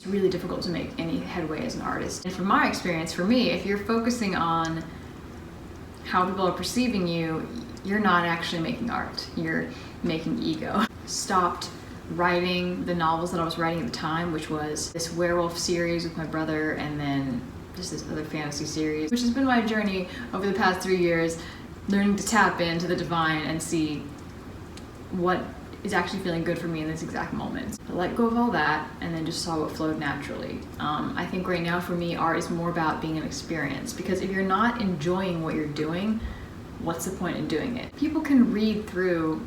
It's really difficult to make any headway as an artist. And from my experience, for me, if you're focusing on how people are perceiving you, you're not actually making art, you're making ego. Stopped writing the novels that I was writing at the time, which was this werewolf series with my brother, and then just this other fantasy series, which has been my journey over the past 3 years, learning to tap into the divine and see what is actually feeling good for me in this exact moment. I let go of all that and then just saw what flowed naturally. I think right now for me, art is more about being an experience, because if you're not enjoying what you're doing, what's the point in doing it? People can read through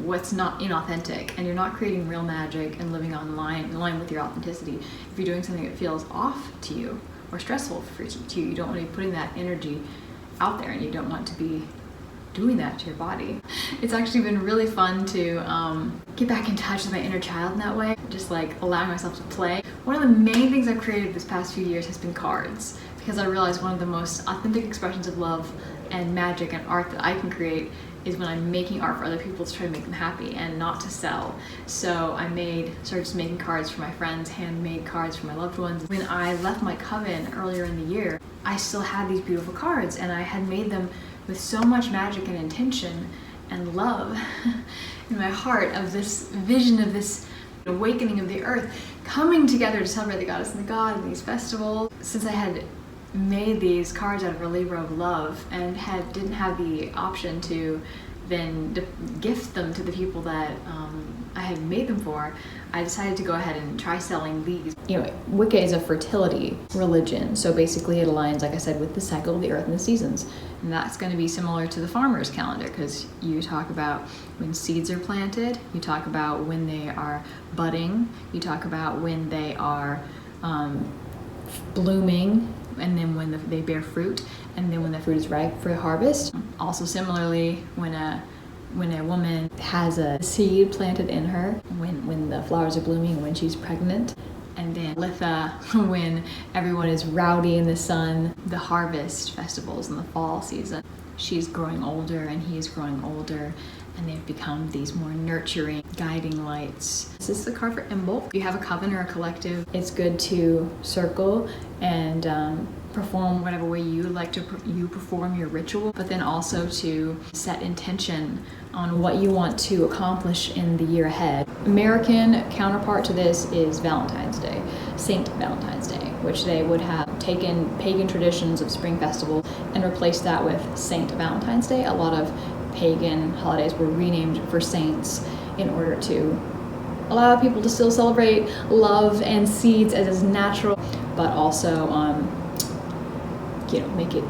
what's not inauthentic, and you're not creating real magic and living in line with your authenticity if you're doing something that feels off to you or stressful to you. You don't want to be putting that energy out there, and you don't want to be doing that to your body. It's actually been really fun to get back in touch with my inner child in that way, just like allowing myself to play. One of the main things I've created this past few years has been cards, because I realized one of the most authentic expressions of love and magic and art that I can create is when I'm making art for other people to try to make them happy and not to sell. So I started just making cards for my friends, handmade cards for my loved ones. When I left my coven earlier in the year, I still had these beautiful cards, and I had made them with so much magic and intention and love in my heart of this vision of this awakening of the earth coming together to celebrate the goddess and the god in these festivals. Since I had made these cards out of a labor of love and didn't have the option to then gift them to the people that I had made them for, I decided to go ahead and try selling these. Wicca is a fertility religion, so basically it aligns, like I said, with the cycle of the earth and the seasons. And that's going to be similar to the farmer's calendar, because you talk about when seeds are planted, you talk about when they are budding, you talk about when they are blooming, and then when they bear fruit, and then when the fruit is ripe for harvest. Also similarly, when a woman has a seed planted in her, when the flowers are blooming, when she's pregnant. And then Litha, when everyone is rowdy in the sun, the harvest festivals in the fall season. She's growing older and he is growing older, and they've become these more nurturing, guiding lights. This is the card for Imbolc. If you have a coven or a collective, it's good to circle and perform whatever way you like to perform your ritual, but then also to set intention on what you want to accomplish in the year ahead. American counterpart to this is Valentine's Day, Saint Valentine's Day, which they would have taken pagan traditions of spring festival and replaced that with Saint Valentine's Day. A lot of pagan holidays were renamed for saints in order to allow people to still celebrate love and seeds as is natural, but also make it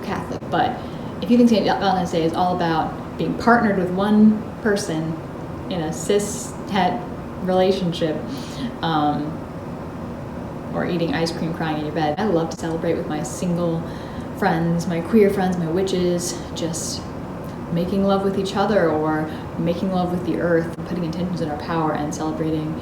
Catholic. But if you think St. Valentine's Day is all about being partnered with one person in a cis-het relationship, or eating ice cream crying in your bed, I love to celebrate with my single friends, my queer friends, my witches, just making love with each other or making love with the earth, putting intentions in our power and celebrating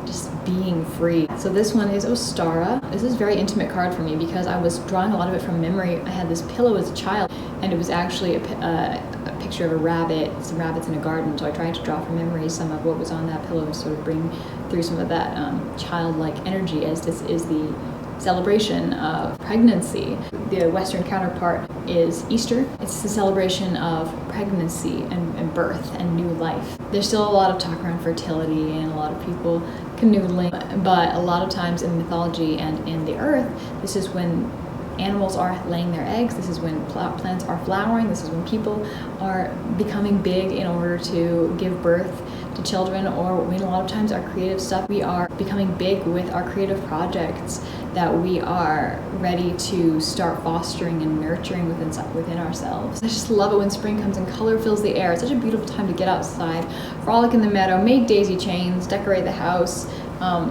just being free. So this one is Ostara. This is a very intimate card for me because I was drawing a lot of it from memory. I had this pillow as a child, and it was actually a picture of a rabbit, some rabbits in a garden. So I tried to draw from memory some of what was on that pillow and sort of bring through some of that childlike energy, as this is the celebration of pregnancy. The Western counterpart is Easter. It's the celebration of pregnancy and birth and new life. There's still a lot of talk around fertility and a lot of people canoodling, but a lot of times in mythology and in the earth, this is when animals are laying their eggs, this is when plants are flowering, this is when people are becoming big in order to give birth to children, or when a lot of times our creative stuff, we are becoming big with our creative projects that we are ready to start fostering and nurturing within ourselves. I just love it when spring comes and color fills the air. It's such a beautiful time to get outside, frolic in the meadow, make daisy chains, decorate the house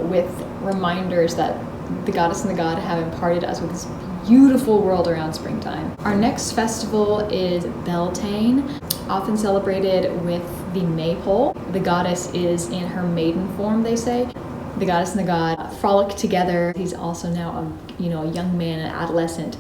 with reminders that the goddess and the god have imparted us with this beautiful world around springtime. Our next festival is Beltane, often celebrated with the maypole. The goddess is in her maiden form, they say. The goddess and the god frolic together. He's also now a young man, an adolescent,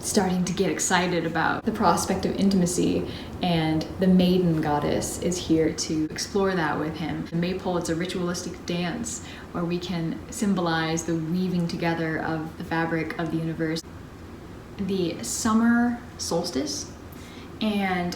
starting to get excited about the prospect of intimacy, and the maiden goddess is here to explore that with him. The maypole, it's a ritualistic dance where we can symbolize the weaving together of the fabric of the universe. The summer solstice and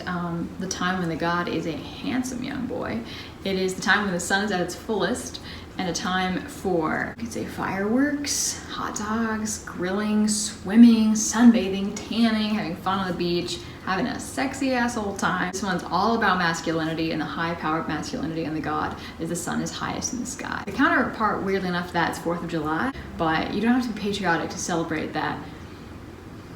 the time when the god is a handsome young boy. It is the time when the sun is at its fullest, and a time for, you could say, fireworks, hot dogs, grilling, swimming, sunbathing, tanning, having fun on the beach, having a sexy ass old time. This one's all about masculinity and the high power of masculinity and the god is the sun is highest in the sky. The counterpart, weirdly enough, to that is 4th of July, but you don't have to be patriotic to celebrate that,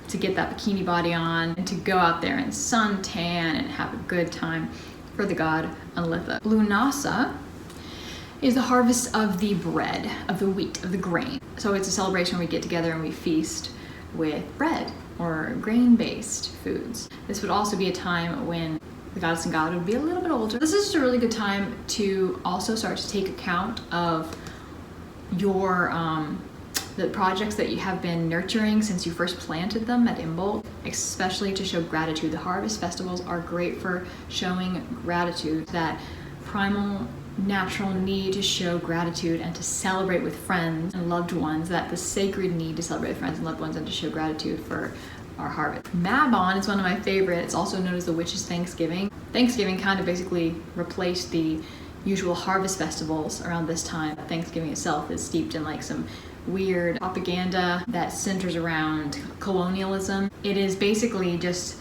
to get that bikini body on, and to go out there and suntan and have a good time for the god Anlitha. Lunasa is the harvest of the bread, of the wheat, of the grain. So it's a celebration where we get together and we feast with bread or grain-based foods. This would also be a time when the goddess and god would be a little bit older. This is just a really good time to also start to take account of your the projects that you have been nurturing since you first planted them at Imbolc, especially to show gratitude. The harvest festivals are great for showing gratitude, that primal natural need to show gratitude and to celebrate with friends and loved ones, that the sacred need to celebrate with friends and loved ones and to show gratitude for our harvest. Mabon is one of my favorites. It's also known as the Witch's Thanksgiving. Thanksgiving kind of basically replaced the usual harvest festivals around this time. Thanksgiving itself is steeped in like some weird propaganda that centers around colonialism. It is basically just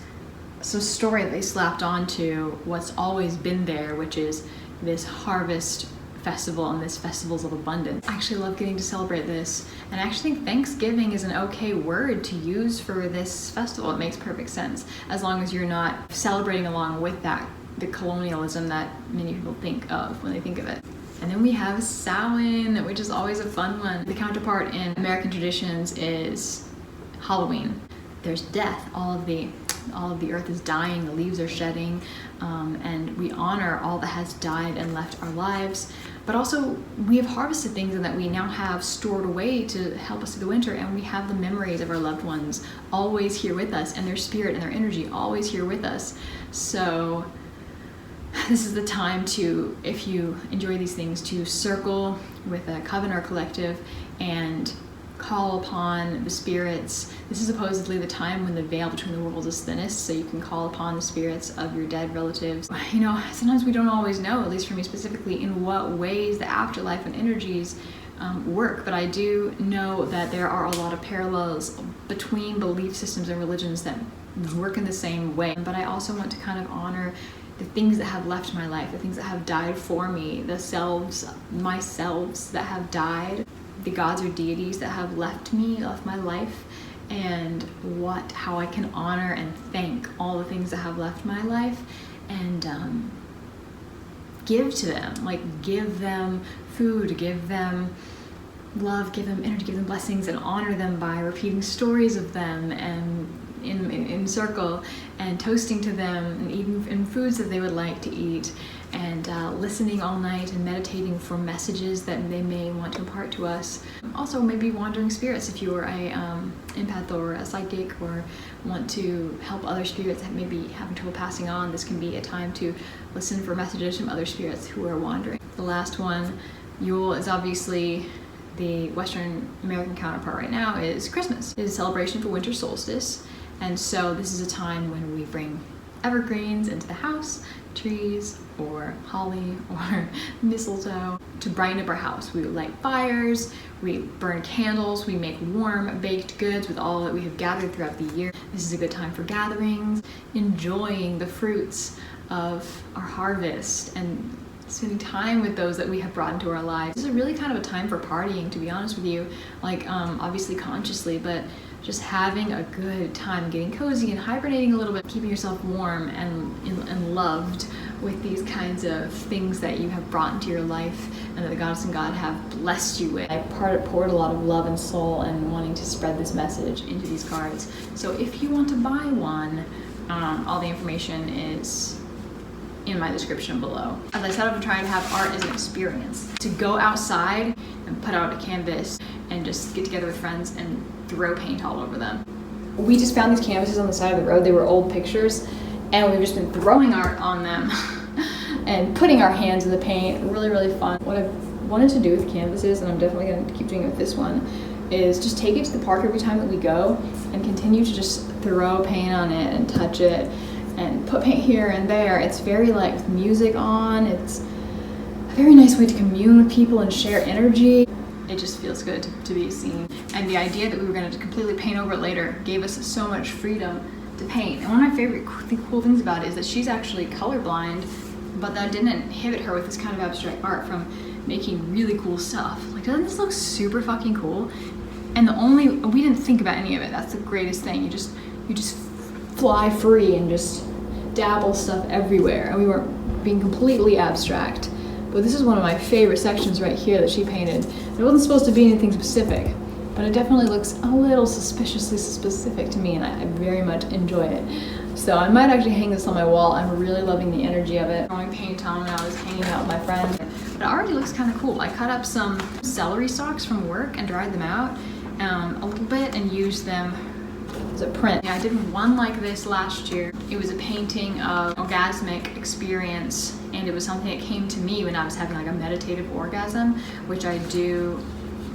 some story that they slapped onto what's always been there, which is this harvest festival and this festivals of abundance. I actually love getting to celebrate this, and I actually think Thanksgiving is an okay word to use for this festival. It makes perfect sense, as long as you're not celebrating along with that, the colonialism that many people think of when they think of it. And then we have Samhain, which is always a fun one. The counterpart in American traditions is Halloween. There's death. All of the earth is dying, the leaves are shedding, and we honor all that has died and left our lives. But also we have harvested things that we now have stored away to help us through the winter, and we have the memories of our loved ones always here with us, and their spirit and their energy always here with us. So this is the time to, if you enjoy these things, to circle with a coven or collective and call upon the spirits. This is supposedly the time when the veil between the worlds is thinnest, so you can call upon the spirits of your dead relatives. You know, sometimes we don't always know, at least for me specifically, in what ways the afterlife and energies work, but I do know that there are a lot of parallels between belief systems and religions that work in the same way. But I also want to kind of honor the things that have left my life, the things that have died for me, the selves, my selves that have died, the gods or deities that have left me, left my life, and how I can honor and thank all the things that have left my life, and give to them, like give them food, give them love, give them energy, give them blessings, and honor them by repeating stories of them and in circle and toasting to them and eating in foods that they would like to eat, and listening all night and meditating for messages that they may want to impart to us. Also maybe wandering spirits, if you are a empath or a psychic or want to help other spirits that may be having trouble passing on, this can be a time to listen for messages from other spirits who are wandering. The last one, Yule, is obviously the Western American counterpart right now, is Christmas. It is a celebration for winter solstice. And so this is a time when we bring evergreens into the house, trees or holly or mistletoe, to brighten up our house. We light fires, we burn candles, we make warm baked goods with all that we have gathered throughout the year. This is a good time for gatherings, enjoying the fruits of our harvest and spending time with those that we have brought into our lives. This is really kind of a time for partying, to be honest with you, like obviously consciously, but just having a good time, getting cozy and hibernating a little bit, keeping yourself warm and loved with these kinds of things that you have brought into your life and that the goddess and God have blessed you with. I poured a lot of love and soul and wanting to spread this message into these cards. So if you want to buy one, all the information is in my description below. As I said, I've been trying to have art as an experience, to go outside and put out a canvas and just get together with friends and throw paint all over them. We just found these canvases on the side of the road. They were old pictures, and we've just been throwing art on them and putting our hands in the paint. Really, really fun. What I've wanted to do with canvases, and I'm definitely going to keep doing it with this one, is just take it to the park every time that we go and continue to just throw paint on it and touch it and put paint here and there. It's very like with music on. It's a very nice way to commune with people and share energy. It just feels good to be seen. And the idea that we were going to completely paint over it later gave us so much freedom to paint. And one of my favorite cool things about it is that she's actually colorblind, but that didn't inhibit her with this kind of abstract art from making really cool stuff. Like, doesn't this look super fucking cool? And we didn't think about any of it. That's the greatest thing. You just fly free and just dabble stuff everywhere. And we weren't being completely abstract. But this is one of my favorite sections right here that she painted. It wasn't supposed to be anything specific, but it definitely looks a little suspiciously specific to me, and I very much enjoy it. So I might actually hang this on my wall. I'm really loving the energy of it. Throwing paint on when I was hanging out with my friends. But it already looks kind of cool. I cut up some celery stalks from work and dried them out a little bit and used them as a print. Yeah, I did one like this last year. It was a painting of orgasmic experience, and it was something that came to me when I was having like a meditative orgasm, which I do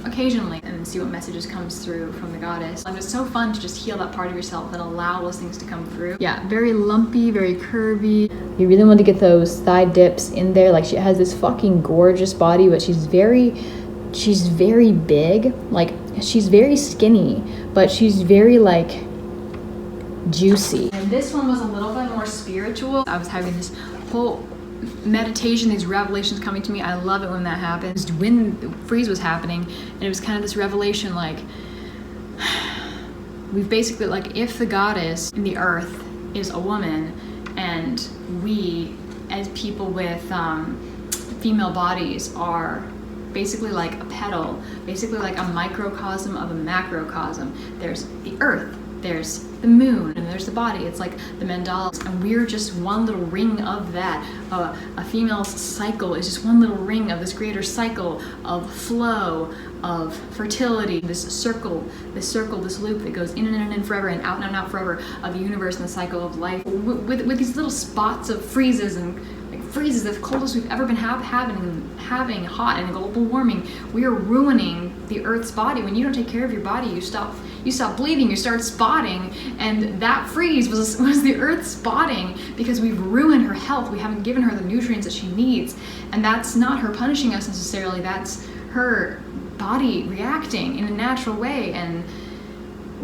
occasionally, and see what messages comes through from the goddess. And it's so fun to just heal that part of yourself and allow those things to come through. Yeah, very lumpy, very curvy. You really want to get those thigh dips in there. Like, she has this fucking gorgeous body, but she's very big. Like, she's very skinny, but she's very like juicy. And this one was a little bit more spiritual. I was having this whole meditation, these revelations coming to me. I love it when that happens. When the freeze was happening, and it was kind of this revelation, like, we've basically, like, if the goddess in the earth is a woman, and we as people with female bodies are basically like a petal, basically like a microcosm of a macrocosm. There's the earth, there's the moon, and there's the body. It's like the mandalas, and we're just one little ring of that. A female's cycle is just one little ring of this greater cycle of flow, of fertility, this circle, this loop that goes in and in forever and out and out forever of the universe and the cycle of life. With these little spots of freezes and freezes, the coldest we've ever been having hot and global warming. We are ruining the Earth's body. When you don't take care of your body, you stop bleeding, you start spotting, and that freeze was the Earth spotting because we've ruined her health. We haven't given her the nutrients that she needs, and that's not her punishing us necessarily. That's her body reacting in a natural way, and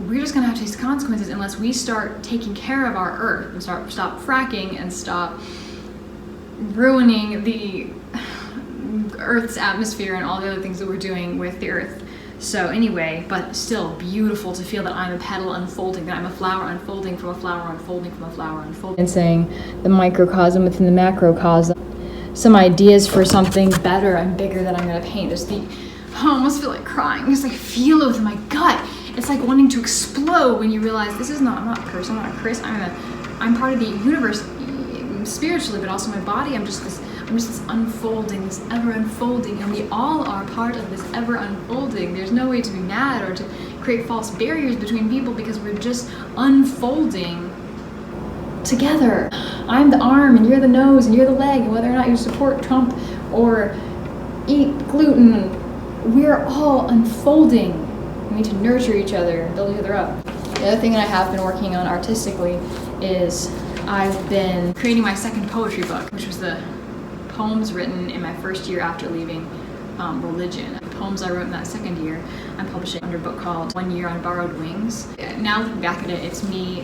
we're just gonna have to face the consequences unless we start taking care of our Earth and stop fracking and stop ruining the Earth's atmosphere and all the other things that we're doing with the Earth. So anyway, but still beautiful to feel that I'm a petal unfolding, that I'm a flower unfolding from a flower unfolding from a flower unfolding. And saying the microcosm within the macrocosm. Some ideas for something better and bigger that I'm gonna paint. I almost feel like crying because I feel it with my gut. It's like wanting to explode when you realize this is not, I'm not a curse, I'm part of the universe spiritually, but also my body. I'm just this unfolding, this ever unfolding, and we all are part of this ever unfolding. There's no way to be mad or to create false barriers between people because we're just unfolding together. I'm the arm and you're the nose and you're the leg, and whether or not you support Trump or eat gluten, we're all unfolding. We need to nurture each other and build each other up. The other thing that I have been working on artistically is I've been creating my second poetry book, which was the poems written in my first year after leaving religion. The poems I wrote in that second year, I'm publishing under a book called 1 Year on Borrowed Wings. Now looking back at it, it's me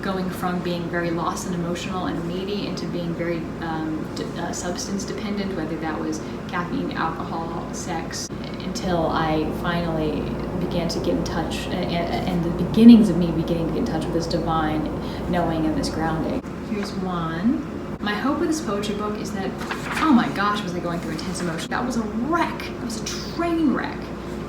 going from being very lost and emotional and needy into being very substance dependent, whether that was caffeine, alcohol, sex, until I finally began to get in touch, and the beginnings of me beginning to get in touch with this divine knowing and this grounding. Here's one. My hope with this poetry book is that, oh my gosh, was I going through intense emotion. That was a wreck. It was a train wreck.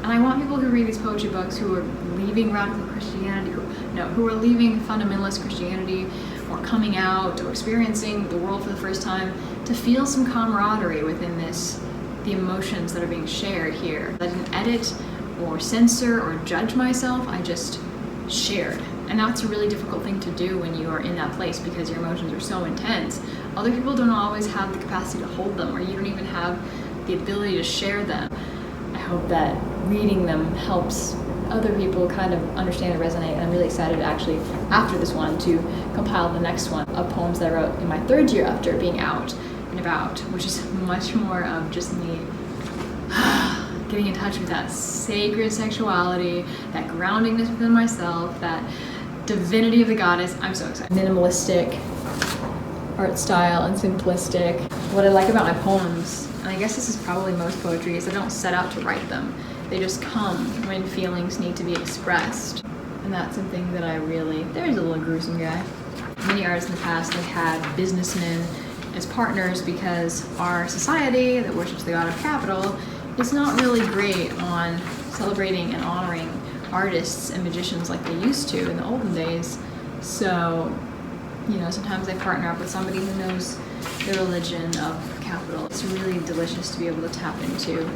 And I want people who read these poetry books who are leaving radical Christianity, who are leaving fundamentalist Christianity, or coming out, or experiencing the world for the first time, to feel some camaraderie within the emotions that are being shared here. I didn't edit or censor or judge myself, I just shared. And that's a really difficult thing to do when you are in that place because your emotions are so intense. Other people don't always have the capacity to hold them, or you don't even have the ability to share them. I hope that reading them helps other people kind of understand and resonate. And I'm really excited actually after this one to compile the next one of poems that I wrote in my 3rd year after being out and about, which is much more of just me getting in touch with that sacred sexuality, that groundingness within myself, that divinity of the goddess. I'm so excited. Minimalistic art style and simplistic. What I like about my poems, and I guess this is probably most poetry, is I don't set out to write them. They just come when feelings need to be expressed. And that's something that I really, there's a little gruesome guy. Many artists in the past have had businessmen as partners because our society that worships the god of capital is not really great on celebrating and honoring artists and magicians like they used to in the olden days. So, you know, sometimes they partner up with somebody who knows the religion of capital. It's really delicious to be able to tap into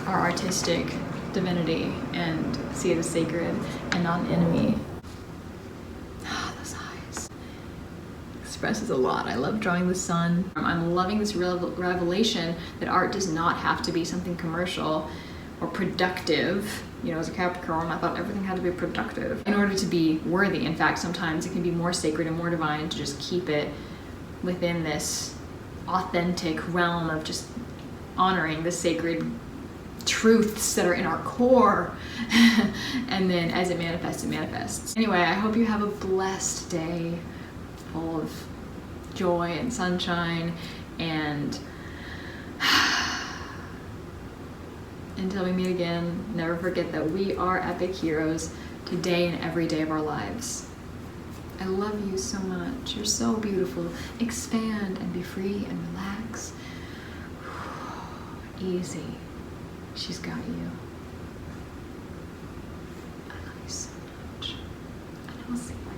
our artistic divinity and see it as sacred and not an enemy. Those eyes. Expresses a lot. I love drawing the sun. I'm loving this revelation that art does not have to be something commercial or productive. You know, as a Capricorn, I thought everything had to be productive in order to be worthy. In fact, sometimes it can be more sacred and more divine to just keep it within this authentic realm of just honoring the sacred truths that are in our core. And then as it manifests, it manifests. Anyway, I hope you have a blessed day full of joy and sunshine, and until we meet again, never forget that we are epic heroes today and every day of our lives. I love you so much. You're so beautiful. Expand and be free and relax. Easy. She's got you. I love you so much. And I will see you.